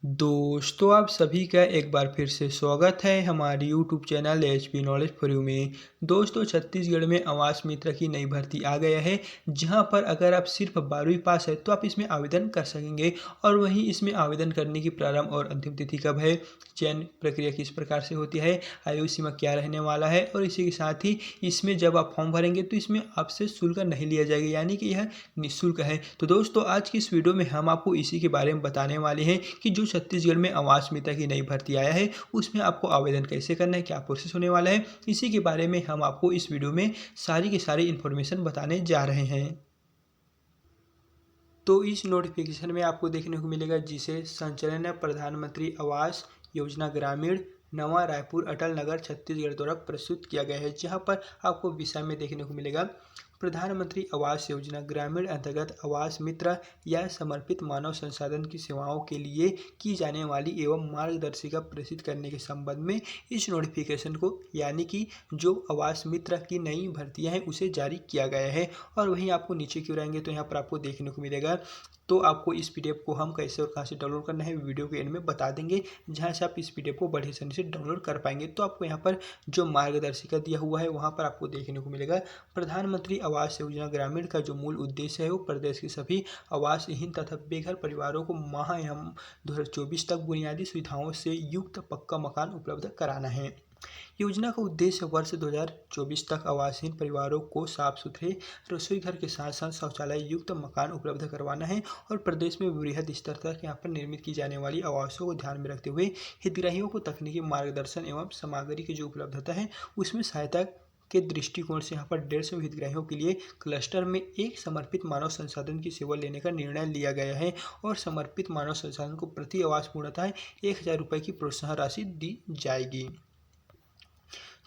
दोस्तों आप सभी का एक बार फिर से स्वागत है हमारे YouTube channel HP knowledge for you में। दोस्तों छत्तीसगढ़ में आवास मित्र की नई भर्ती आ गया है, जहां पर अगर आप सिर्फ 12वीं पास है तो आप इसमें आवेदन कर सकेंगे। और वहीं इसमें आवेदन करने की प्रारंभ और अंतिम तिथि कब है, चयन प्रक्रिया किस प्रकार से होती है, आयु सीमा क्या रहने वाला है, और इसी के साथ ही इसमें जब आप फॉर्म भरेंगे तो इसमें आपसे शुल्क नहीं लिया जाएगा, यानी कि यह निःशुल्क है। तो दोस्तों आज की इस वीडियो में हम आपको इसी के बारे में बताने वाले हैं कि जो छत्तीसगढ़ में आवास मित्र की नई भर्ती आया है उसमें आपको आवेदन कैसे करना है, क्या प्रोसेस होने वाला है। इसी के बारे में हम आपको इस वीडियो में सारी की सारी इन्फॉर्मेशन बताने जा रहे हैं। तो इस नोटिफिकेशन में आपको देखने को मिलेगा जिसे संचालन है प्रधानमंत्री आवास योजना ग्रामीण नवा रायपुर अटल नगर छत्तीसगढ़ द्वारा प्रस्तुत किया गया है, जहां पर आपको विषय में देखने को मिलेगा प्रधानमंत्री आवास योजना ग्रामीण अंतर्गत आवास मित्र या समर्पित मानव संसाधन की सेवाओं के लिए की जाने वाली एवं मार्गदर्शिका प्रस्तुत करने के संबंध में इस नोटिफिकेशन को यानी कि जो आवास मित्र की नई भर्तियां हैं उसे जारी किया गया है। और वहीं आपको नीचे क्यों रहेंगे तो यहाँ पर आपको देखने को मिलेगा, तो आपको इस पीडीएफ को हम कैसे और कहाँ से डाउनलोड करना है वीडियो के एंड में बता देंगे, जहाँ से आप इस पीडीएफ को बड़े आसानी से डाउनलोड कर पाएंगे। तो आपको यहाँ पर जो मार्गदर्शिका दिया हुआ है वहाँ पर आपको देखने को मिलेगा प्रधानमंत्री आवास योजना ग्रामीण का जो मूल उद्देश्य है वो प्रदेश के सभी आवासहीन तथा बेघर परिवारों को माह एवं 2024 तक बुनियादी सुविधाओं से युक्त पक्का मकान उपलब्ध कराना है। योजना का उद्देश्य वर्ष 2024 तक आवासहीन परिवारों को साफ सुथरे रसोई घर के साथ साथ शौचालय युक्त मकान उपलब्ध करवाना है। और प्रदेश में वृहद स्तर तक यहाँ पर निर्मित की जाने वाली आवासों को ध्यान में रखते हुए हितग्राहियों को तकनीकी मार्गदर्शन एवं सामग्री की जो उपलब्धता है उसमें सहायता के दृष्टिकोण से यहाँ पर 150 हितग्राहियों के लिए क्लस्टर में एक समर्पित मानव संसाधन की सेवा लेने का निर्णय लिया गया है। और समर्पित मानव संसाधन को प्रति आवास पूर्णतः 1000 रुपये की प्रोत्साहन राशि दी जाएगी।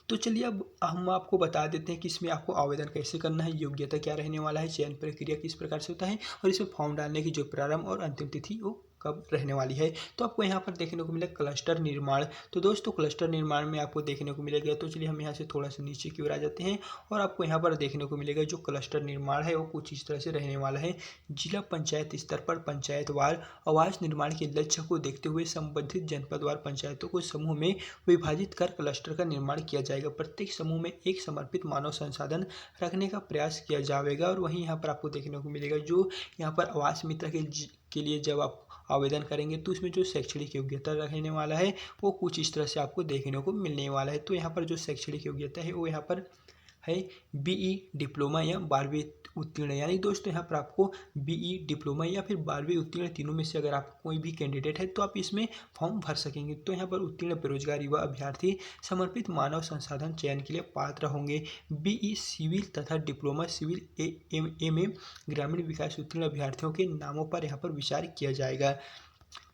तो चलिए अब हम आपको बता देते हैं कि इसमें आपको आवेदन कैसे करना है, योग्यता क्या रहने वाला है, चयन प्रक्रिया किस प्रकार से होता है, और इसमें फॉर्म डालने की जो प्रारंभ और अंतिम तिथि वो कब रहने वाली है। तो आपको यहाँ पर देखने को मिलेगा क्लस्टर निर्माण। तो दोस्तों क्लस्टर निर्माण में आपको देखने को मिलेगा, तो चलिए हम यहाँ से थोड़ा सा नीचे की ओर आ जाते हैं और आपको यहाँ पर देखने को मिलेगा जो क्लस्टर निर्माण है वो कुछ इस तरह से रहने वाला है। जिला पंचायत स्तर पर पंचायतवार आवास निर्माण के लक्ष्य को देखते हुए संबंधित जनपदवार पंचायतों को समूह में विभाजित कर क्लस्टर का निर्माण किया जाएगा। प्रत्येक समूह में एक समर्पित मानव संसाधन रखने का प्रयास किया जाएगा। और वहीं यहाँ पर आपको देखने को मिलेगा जो यहाँ पर आवास मित्र के लिए जब आप आवेदन करेंगे तो उसमें जो शैक्षणिक योग्यता रहने वाला है वो कुछ इस तरह से आपको देखने को मिलने वाला है। तो यहाँ पर जो शैक्षणिक योग्यता है वो यहाँ पर है बीई डिप्लोमा या 12वीं उत्तीर्ण, यानी दोस्तों यहाँ पर आपको बीई डिप्लोमा या फिर 12वीं उत्तीर्ण तीनों में से अगर आप कोई भी कैंडिडेट है तो आप इसमें फॉर्म भर सकेंगे। तो यहाँ पर उत्तीर्ण बेरोजगार युवा अभ्यर्थी समर्पित मानव संसाधन चयन के लिए पात्र होंगे। बीई सिविल तथा डिप्लोमा सिविल एमए ग्रामीण विकास उत्तीर्ण अभ्यर्थियों के नामों पर यहाँ पर विचार किया जाएगा।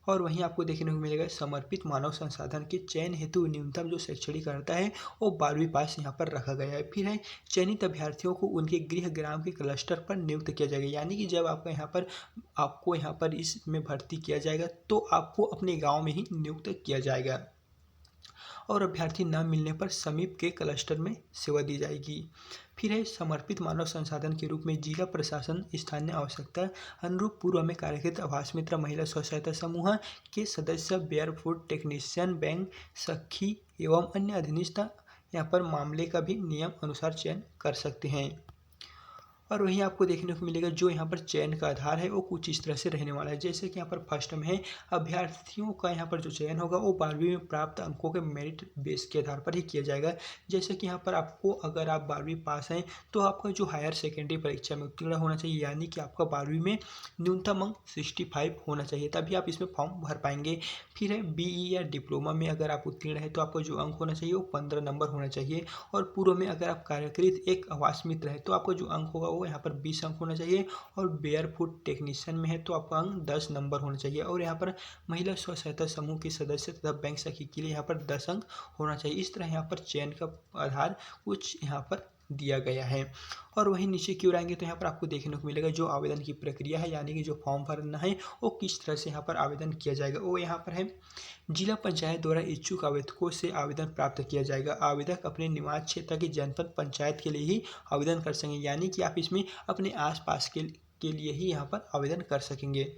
और वहीं आपको देखने को मिलेगा समर्पित मानव संसाधन के चयन हेतु न्यूनतम जो शैक्षणिक अर्हता है वो 12वीं पास यहाँ पर रखा गया है। फिर है चयनित अभ्यर्थियों को उनके गृह ग्राम के क्लस्टर पर नियुक्त किया जाएगा, यानी कि जब आपको यहाँ पर इसमें भर्ती किया जाएगा तो आपको अपने गाँव में ही नियुक्त किया जाएगा। और अभ्यर्थी न मिलने पर समीप के क्लस्टर में सेवा दी जाएगी। फिर है समर्पित मानव संसाधन के रूप में जिला प्रशासन स्थानीय आवश्यकता अनुरूप पूर्व में कार्यरत आवास मित्र महिला स्व सहायता समूह के सदस्य बेयर फूड टेक्नीशियन बैंक सखी एवं अन्य अधीनस्थ यहाँ पर मामले का भी नियम अनुसार चयन कर सकते हैं। और वहीं आपको देखने को मिलेगा जो यहाँ पर चयन का आधार है वो कुछ इस तरह से रहने वाला है। जैसे कि यहाँ पर फर्स्ट में है अभ्यर्थियों का यहाँ पर जो चयन होगा वो 12वीं में प्राप्त अंकों के मेरिट बेस के आधार पर ही किया जाएगा। जैसे कि यहाँ पर आपको अगर आप 12वीं पास हैं तो आपका जो हायर सेकेंडरी परीक्षा में उत्तीर्ण होना चाहिए, यानी कि आपका 12वीं में न्यूनतम अंक 65 होना चाहिए, तभी आप इसमें फॉर्म भर पाएंगे। फिर है बीई या डिप्लोमा में अगर आप उत्तीर्ण है तो आपका जो अंक होना चाहिए वो 15 नंबर होना चाहिए। और पूर्व में अगर आप कार्यकृत एक आवास मित्र है तो आपका जो अंक होगा यहाँ पर 20 अंक होना चाहिए। और बेयर फूड टेक्नीशियन में है तो आपका अंक 10 नंबर होना चाहिए। और यहाँ पर महिला स्व सहायता समूह के सदस्य तथा बैंक सखी के लिए यहाँ पर 10 अंक होना चाहिए। इस तरह यहाँ पर चयन का आधार कुछ यहाँ पर दिया गया है। और वहीं नीचे की ओर आएंगे तो यहाँ पर आपको देखने को मिलेगा जो आवेदन की प्रक्रिया है, यानी कि जो फॉर्म भरना है वो किस तरह से यहाँ पर आवेदन किया जाएगा वो यहाँ पर है। जिला पंचायत द्वारा इच्छुक आवेदकों से आवेदन प्राप्त किया जाएगा। आवेदक अपने निवास क्षेत्र की जनपद पंचायत के लिए ही आवेदन कर सकेंगे, यानी कि आप इसमें अपने आसपास के लिए ही यहाँ पर आवेदन कर सकेंगे।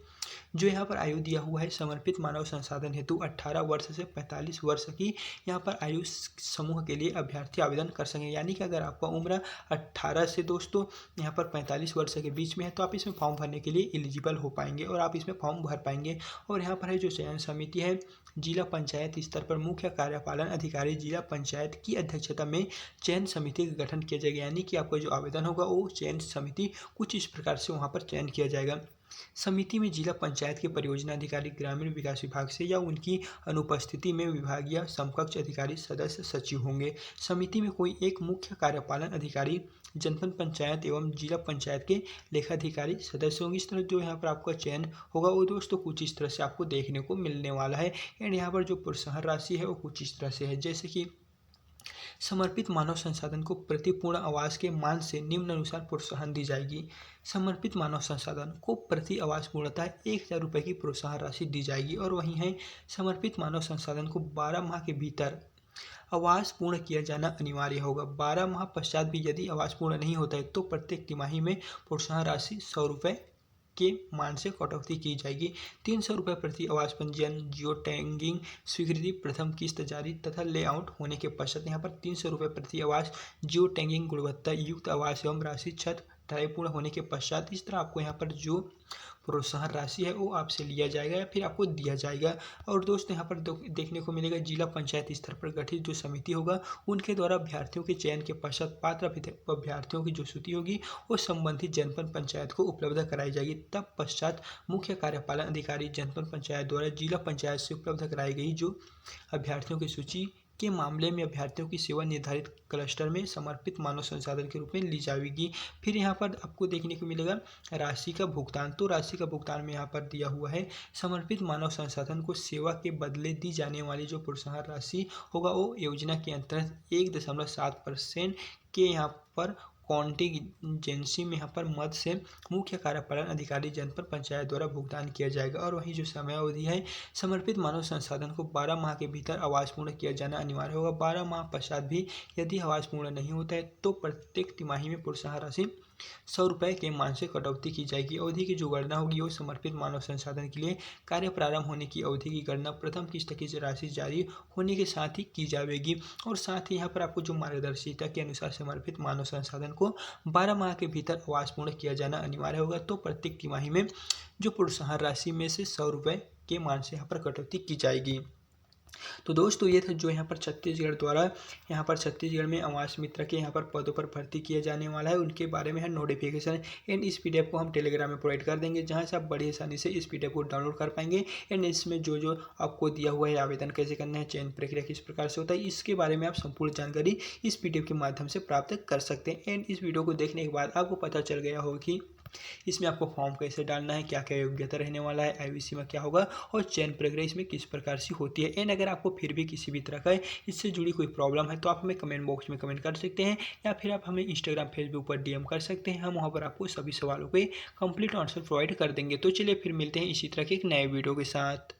जो यहाँ पर आयु दिया हुआ है समर्पित मानव संसाधन हेतु 18 वर्ष से 45 वर्ष की यहाँ पर आयु समूह के लिए अभ्यर्थी आवेदन कर सकेंगे। यानी कि अगर आपका उम्र 18 से दोस्तों यहाँ पर 45 वर्ष के बीच में है तो आप इसमें फॉर्म भरने के लिए एलिजिबल हो पाएंगे और आप इसमें फॉर्म भर पाएंगे। और यहाँ पर है जो चयन समिति है जिला पंचायत स्तर पर मुख्य कार्यपालन अधिकारी जिला पंचायत की अध्यक्षता में चयन समिति का गठन किया जाएगा। यानी कि आपका जो आवेदन होगा वो चयन समिति कुछ इस प्रकार से वहाँ पर चयन किया जाएगा। समिति में जिला पंचायत के परियोजना अधिकारी ग्रामीण विकास विभाग से या उनकी अनुपस्थिति में विभागीय समकक्ष अधिकारी सदस्य सचिव होंगे। समिति में कोई एक मुख्य कार्यपालन अधिकारी जनपद पंचायत एवं जिला पंचायत के लेखाधिकारी सदस्य होंगे। इस तरह जो यहाँ पर आपका चयन होगा वो दोस्तों कुछ इस तरह से आपको देखने को मिलने वाला है। एंड यहाँ पर जो प्रोत्साहन राशि है वो कुछ इस तरह से है, जैसे कि समर्पित मानव संसाधन को प्रति पूर्ण आवास के मान से निम्न अनुसार प्रोत्साहन दी जाएगी। समर्पित मानव संसाधन को प्रति आवास पूर्णतः 1000 रुपये की प्रोत्साहन राशि दी जाएगी। और वहीं है समर्पित मानव संसाधन को 12 माह के भीतर आवास पूर्ण किया जाना अनिवार्य होगा। 12 माह पश्चात भी यदि आवास पूर्ण नहीं होता है तो प्रत्येक तिमाही में प्रोत्साहन राशि 100 रुपये के मान से कटौती की जाएगी। 300 रुपये प्रति आवास पंजीयन जियो टैगिंग स्वीकृति प्रथम किस्त जारी तथा लेआउट होने के पश्चात यहाँ पर 300 रुपये प्रति आवास जियो टैगिंग गुणवत्ता युक्त आवास एवं राशि छत ढलाई पूर्ण होने के पश्चात। इस तरह आपको यहाँ पर जो प्रोत्साहन राशि है वो आपसे लिया जाएगा या फिर आपको दिया जाएगा। और दोस्तों यहाँ पर देखने को मिलेगा जिला पंचायत स्तर पर गठित जो समिति होगा उनके द्वारा अभ्यर्थियों के चयन के पश्चात पात्र अभ्यर्थियों की जो सूची होगी वो संबंधित जनपद पंचायत को उपलब्ध कराई जाएगी। तब पश्चात मुख्य कार्यपालन अधिकारी जनपद पंचायत द्वारा जिला पंचायत से उपलब्ध कराई गई जो अभ्यर्थियों की सूची के मामले में अभ्यर्थियों की सेवा निर्धारित क्लस्टर में समर्पित मानव संसाधन के रूप में ली जाएगी। फिर यहाँ पर आपको देखने को मिलेगा राशि का भुगतान। तो राशि का भुगतान में यहाँ पर दिया हुआ है समर्पित मानव संसाधन को सेवा के बदले दी जाने वाली जो प्रोत्साहन राशि होगा वो योजना के अंतर्गत 1.7% के यहाँ पर कॉन्टीजेंसी में यहाँ पर मद से मुख्य कार्यपालन अधिकारी जनपद पंचायत द्वारा भुगतान किया जाएगा। और वही जो समयावधि है समर्पित मानव संसाधन को 12 माह के भीतर आवास पूर्ण किया जाना अनिवार्य होगा। 12 माह पश्चात भी यदि आवास पूर्ण नहीं होता है तो प्रत्येक तिमाही में प्रोत्साहन राशि 100 रुपये के मान से कटौती की जाएगी। अवधि की जो गणना होगी वो समर्पित मानव संसाधन के लिए कार्य प्रारंभ होने की अवधि की गणना प्रथम किस्त की राशि जारी होने के साथ ही की जाएगी। और साथ ही यहाँ पर आपको जो मार्गदर्शिता के अनुसार समर्पित मानव संसाधन को 12 माह के भीतर आवास पूर्ण किया जाना अनिवार्य होगा तो प्रत्येक तिमाही में जो प्रोत्साहन राशि में से 100 रुपये के मान से यहाँ पर कटौती की जाएगी। तो दोस्तों ये था जो यहाँ पर छत्तीसगढ़ द्वारा यहाँ पर छत्तीसगढ़ में आवास मित्र के यहाँ पर पदों पर भर्ती किया जाने वाला है उनके बारे में है नोटिफिकेशन। एंड इस पीडीएफ को हम टेलीग्राम में प्रोवाइड कर देंगे जहाँ से आप बड़ी आसानी से इस पीडीएफ को डाउनलोड कर पाएंगे। एंड इसमें जो जो आपको दिया हुआ है आवेदन कैसे करना है चयन प्रक्रिया किस प्रकार से होता है इसके बारे में आप संपूर्ण जानकारी इस पीडीएफ के माध्यम से प्राप्त कर सकते हैं। एंड इस वीडियो को देखने के बाद आपको पता चल गया होगा कि इसमें आपको फॉर्म कैसे डालना है, क्या क्या योग्यता रहने वाला है, आईवीसी में क्या होगा और चयन प्रक्रिया इसमें किस प्रकार से होती है। एंड अगर आपको फिर भी किसी भी तरह का इससे जुड़ी कोई प्रॉब्लम है तो आप हमें कमेंट बॉक्स में कमेंट कर सकते हैं या फिर आप हमें इंस्टाग्राम फेसबुक पर डीएम कर सकते हैं। हम वहाँ पर आपको सभी सवालों के कंप्लीट आंसर प्रोवाइड कर देंगे। तो चलिए फिर मिलते हैं इसी तरह के एक नए वीडियो के साथ।